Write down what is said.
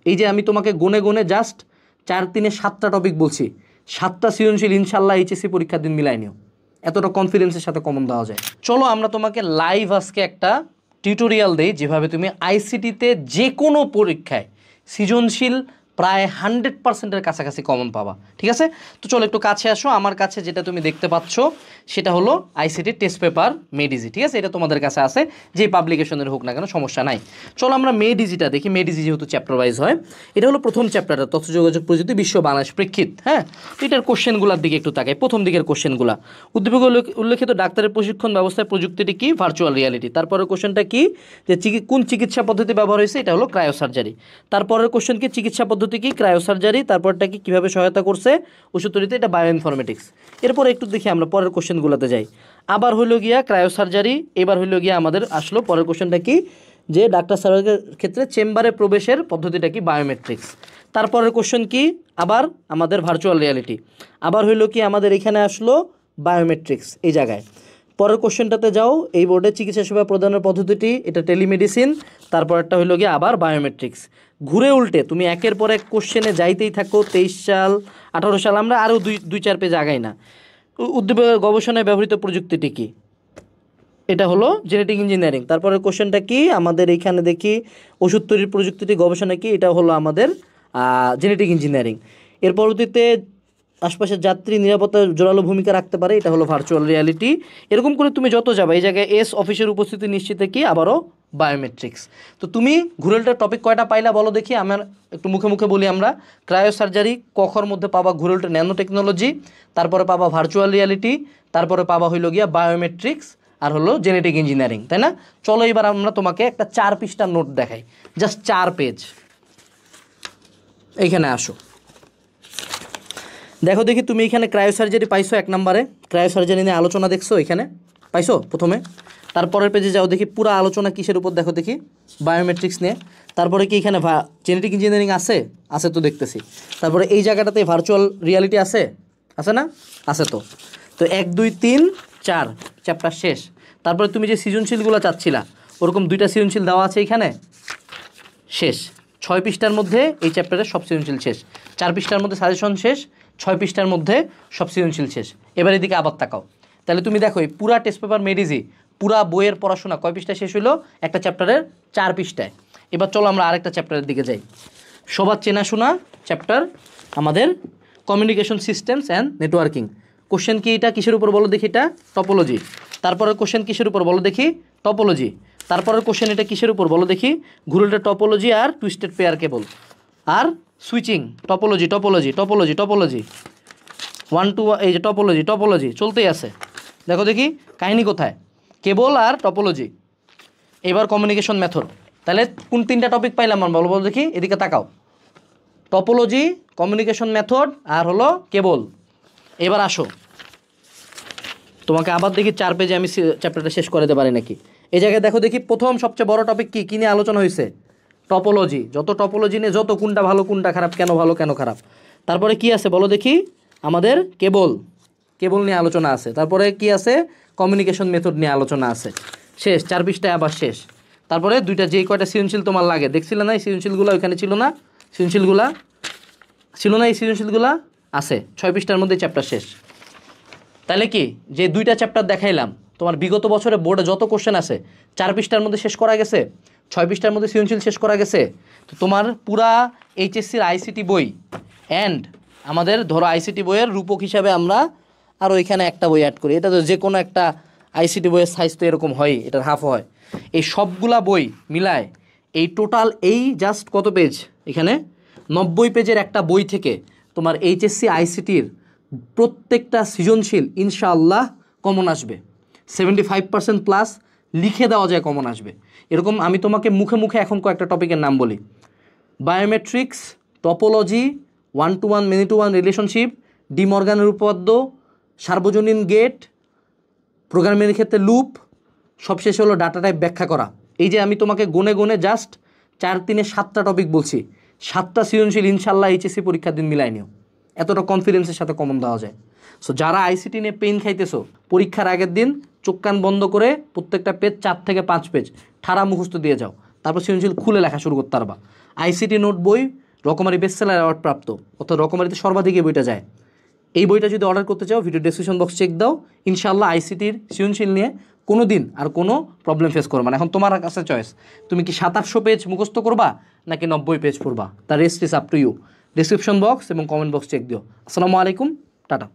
এই যে আমি তোমাকে গুনে গুনে জাস্ট 4 3 7টা টপিক বলছি, 7টা সৃজনশীল ইনশাল্লাহ এইচএসসি পরীক্ষার দিন মিলাই নিও, এতটা কনফিডেন্সের সাথে কমন দেওয়া যায়। চলো আমরা তোমাকে লাইভ আজকে একটা টিউটোরিয়াল দেই যেভাবে তুমি আইসিটিতে যে কোনো পরীক্ষায় সৃজনশীল প্রায় 100%-এর কাছাকাছি কমন পাবা। ঠিক আছে, তো চলো একটু কাছে আসো। আমার কাছে যেটা তুমি দেখতে পাচ্ছ সেটা হলো ICT test paper made easy. ঠিক আছে, এটা তোমাদের কাছে আছে, যে পাবলিকেশনের হোক না কেন সমস্যা নাই। চলো আমরা মেড ইজিটা দেখি। মেড ইজি যেহেতু চ্যাপ্টার ওয়াইজ হয়, এটা হলো প্রথম চ্যাপ্টারটা, তথ্য যোগাযোগ প্রযুক্তি বিশ্ব বাংলাদেশ প্রেক্ষিত। হ্যাঁ, তো এটার কোশ্চেনগুলোর দিকে একটু তাকাই। প্রথম দিকের কোশ্চেনগুলো, উদ্দীপকে উল্লেখিত ডাক্তারের প্রশিক্ষণ ব্যবস্থায় প্রযুক্তিটি কি? Virtual reality. তারপরের কোশ্চেনটা কি? যে কোন চিকিৎসা পদ্ধতি ব্যবহার হয়েছে? এটা হলো ক্রায়োসার্জারি। তারপরের কোশ্চেন কি? চিকিৎসা পদ্ধতি কি? ক্রায়োসার্জারি। তারপরটা কি? কীভাবে সহায়তা করছে ওষুধ তৈরিতে? এটা বায়ো ইনফরমেটিক্স। এরপরে একটু দেখি আমরা পরের কোশ্চেনগুলোতে যাই। আবার হইল গিয়া ক্রায়োসার্জারি, এবার হইল গিয়া আমাদের আসলো পরের কোশ্চেনটা কি? যে ডাক্তার সার্জারির ক্ষেত্রে চেম্বারে প্রবেশের পদ্ধতিটা কি? বায়োমেট্রিক্স। তারপরের কোশ্চেন কি? আবার আমাদের ভার্চুয়াল রিয়ালিটি। আবার হইল কি আমাদের এখানে আসলো বায়োমেট্রিক্স এই জায়গায়। পরের কোশ্চেনটাতে যাও, এই বোর্ডে চিকিৎসা সেবা প্রদানের পদ্ধতিটি, এটা টেলিমেডিসিন। তারপরটা হইল গিয়ে আবার বায়োমেট্রিক্স। ঘুরে উল্টে তুমি একের পর এক কোশ্চেনে যাইতেই থাকো। 23 সাল, 18 সাল, আমরা আরও দুই চার পেজ আগাই না। উদ্ভিদ গবেষণায় ব্যবহৃত প্রযুক্তিটি কি? এটা হলো জেনেটিক ইঞ্জিনিয়ারিং। তারপরে কোশ্চেনটা কি আমাদের এইখানে দেখি, ওষুধ তৈরির প্রযুক্তিটি গবেষণা কি? এটা হলো আমাদের জেনেটিক ইঞ্জিনিয়ারিং। এর পরবর্তীতে আশপাশের যাত্রী নিরাপত্তায় জোরালো ভূমিকা রাখতে পারে, এটা হলো ভার্চুয়াল রিয়ালিটি। এরকম করে তুমি যত যাবে, এই জায়গায় এস অফিসের উপস্থিতি নিশ্চিতে কি? আবারও বায়োমেট্রিক্স। তো তুমি ঘুরেলটার টপিক কয়টা পাইলা বলো দেখি? আমার একটু মুখে মুখে বলি আমরা। ক্রায়োসার্জারি কখর মধ্যে পাবা ঘুরেলটা ন্যানো টেকনোলজি, তারপরে পাবা ভার্চুয়াল রিয়ালিটি, তারপরে পাবা হইল গিয়া বায়োমেট্রিক্স, আর হলো জেনেটিক ইঞ্জিনিয়ারিং, তাই না? চলো এবার আমরা তোমাকে একটা 4 পৃষ্ঠার নোট দেখাই, জাস্ট 4 পেজ। এইখানে আসো, দেখো দেখি তুমি এখানে ক্রায়োসার্জারি পাইছো 1 নম্বরে। ক্রায়োসার্জারি নিয়ে আলোচনা দেখছো এখানে পাইছো প্রথমে। তারপরের পেজে যাও, দেখি পুরো আলোচনা কিসের উপর দেখো দেখি? বায়োমেট্রিক্স নিয়ে। তারপরে কি এখানে জেনেটিক ইঞ্জিনিয়ারিং আছে? আছে তো দেখতেছি। তারপরে এই জায়গাটাতে ভার্চুয়াল রিয়ালিটি আছে? আছে না? আছে তো। তো 1 2 3 4 চ্যাপ্টার শেষ। তারপরে তুমি যে সৃজনশীলগুলো চাচ্ছিলা, ওরকম 2টা সৃজনশীল দেওয়া আছে এখানে, শেষ। 6 পৃষ্ঠার মধ্যে এই চ্যাপ্টারের সব সৃজনশীল শেষ। 4 পৃষ্ঠার মধ্যে সাজেশন শেষ, 6 পৃষ্ঠার মধ্যে সব সৃজনশীল শেষ। এবার এদিকে আবার তাকাও, তাহলে তুমি দেখো এই পুরা টেস্ট পেপার মেড ইজি, পুরা বইয়ের পড়াশোনা কয় পৃষ্ঠায় শেষ হলো? একটা চ্যাপ্টারের 4 পৃষ্ঠায়। এবার চলো আমরা আরেকটা চ্যাপ্টারের দিকে যাই। সবার চেনাশোনা চ্যাপ্টার আমাদের communication systems and networking. Question কি এটা? কিসের উপর বলো দেখি? এটা টপোলজি। তারপরের কোশ্চেন কিসের উপর বলো দেখি? টপোলজি। তারপরের কোশ্চেন এটা কিসের উপর বলো দেখি? ঘুরেলটা টপোলজি আর টুইস্টেড পেয়ার কেবল আর switching. Topology topology topology topology 1 2, এই যে টপোলজি টপোলজি চলতেই আছে। দেখো দেখি কাহিনী কোথায়? কেবল আর টপোলজি। এবার কমিউনিকেশন মেথড। তাহলে কোন 3টা টপিক পাইলাম আমরা বলো বলো দেখি? এদিকে তাকাও, টপোলজি, কমিউনিকেশন মেথড আর হলো কেবল। এবার আসো, তোমাকে আবার দেখি 4 পেজে আমি চ্যাপ্টারটা শেষ করে দিতে পারি নাকি। এই জায়গায় দেখো দেখি প্রথম সবচেয়ে বড় টপিক কি নিয়ে আলোচনা হয়েছে? টপোলজি। যত টপোলজি নিয়ে যত কোনটা ভালো কোনটা খারাপ, কেন ভালো কেন খারাপ। তারপরে কি আছে বলো দেখি? আমাদের কেবল নিয়ে আলোচনা আছে। তারপরে কি আছে? কমিউনিকেশন মেথড নিয়ে আলোচনা আছে। শেষ, 4 পৃষ্ঠায় আবার শেষ। তারপরে 2টা যেই কয়টা সৃজনশীল তোমার লাগে দেখছিলে না? এই সৃজনশীলগুলো ওইখানে ছিল না? সৃজনশীলগুলা ছিল না? এই সৃজনশীলগুলা আছে। 6 পৃষ্ঠার মধ্যে চ্যাপ্টার শেষ। তাহলে কি যে 2টা চ্যাপ্টার দেখাইলাম, তোমার বিগত বছরে বোর্ডে যত কোশ্চেন আছে 4 পৃষ্ঠার মধ্যে শেষ করা গেছে, 6 পৃষ্ঠার মধ্যে সৃজনশীল শেষ করা গেছে। তো তোমার পুরা এইচএসসির আইসিটি বই অ্যান্ড আমাদের ধরো আইসিটি বইয়ের রূপক হিসাবে আমরা আর ওইখানে একটা বই অ্যাড করি। এটা তো যে কোনো একটা আইসিটি বইয়ের সাইজ তো এরকম হয়, এটার হাফ হয়। এই সবগুলা বই মিলায় এই টোটাল এই জাস্ট কত পেজ? এখানে 90 পেজের একটা বই থেকে তোমার এইচএসসি আইসিটির প্রত্যেকটা সৃজনশীল ইনশাআল্লাহ কমন আসবে। 75% প্লাস লিখে দেওয়া যায় কমন আসবে। এরকম আমি তোমাকে মুখে মুখে এখন কয়েকটা টপিকের নাম বলি। Biometrics, topology, 1 to 1 many to 1 relationship, De মর্গানের উপপাদ্য, সার্বজনীন গেট, প্রোগ্রামিংয়ের ক্ষেত্রে লুপ, সবশেষে হলো ডাটা টাইপ ব্যাখ্যা করা। এই যে আমি তোমাকে গুনে গুনে জাস্ট 4 3 7টা টপিক বলছি, 7টা সৃজনশীল ইনশাআল্লাহ এইচএসসি পরীক্ষার দিন মিলাই নিও, এতটা কনফিডেন্সের সাথে কমন দেওয়া যায়। সো যারা আইসিটি নিয়ে পেইন খাইতেছো, পরীক্ষার আগের দিন চোখ কান বন্ধ করে প্রত্যেকটা পেজ 4 থেকে 5 পেজ ঠাড়া মুখস্থ দিয়ে যাও, তারপর সৃজনশীল খুলে লেখা শুরু করতে পারবা। আইসিটি নোট বই রকমারি বেস্টসেলার অ্যাওয়ার্ড প্রাপ্ত, অর্থাৎ রকমারিতে সর্বাধিক এই বইটা যায়। এই বইটা যদি অর্ডার করতে চাও ভিডিও ডেসক্রিপশন বক্স চেক দাও, ইনশাআল্লাহ আইসিটির সৃজনশীল নিয়ে কোনো দিন আর কোনো প্রবলেম ফেস করবে না। এখন তোমার কাছে চয়েস, তুমি কি 700-800 পেজ মুখস্থ করবা নাকি 90 পেজ পড়বা, the rest is up to you. Description box এবং কমেন্ট বক্স চেক দিও। আসসালামু আলাইকুম, টাটা।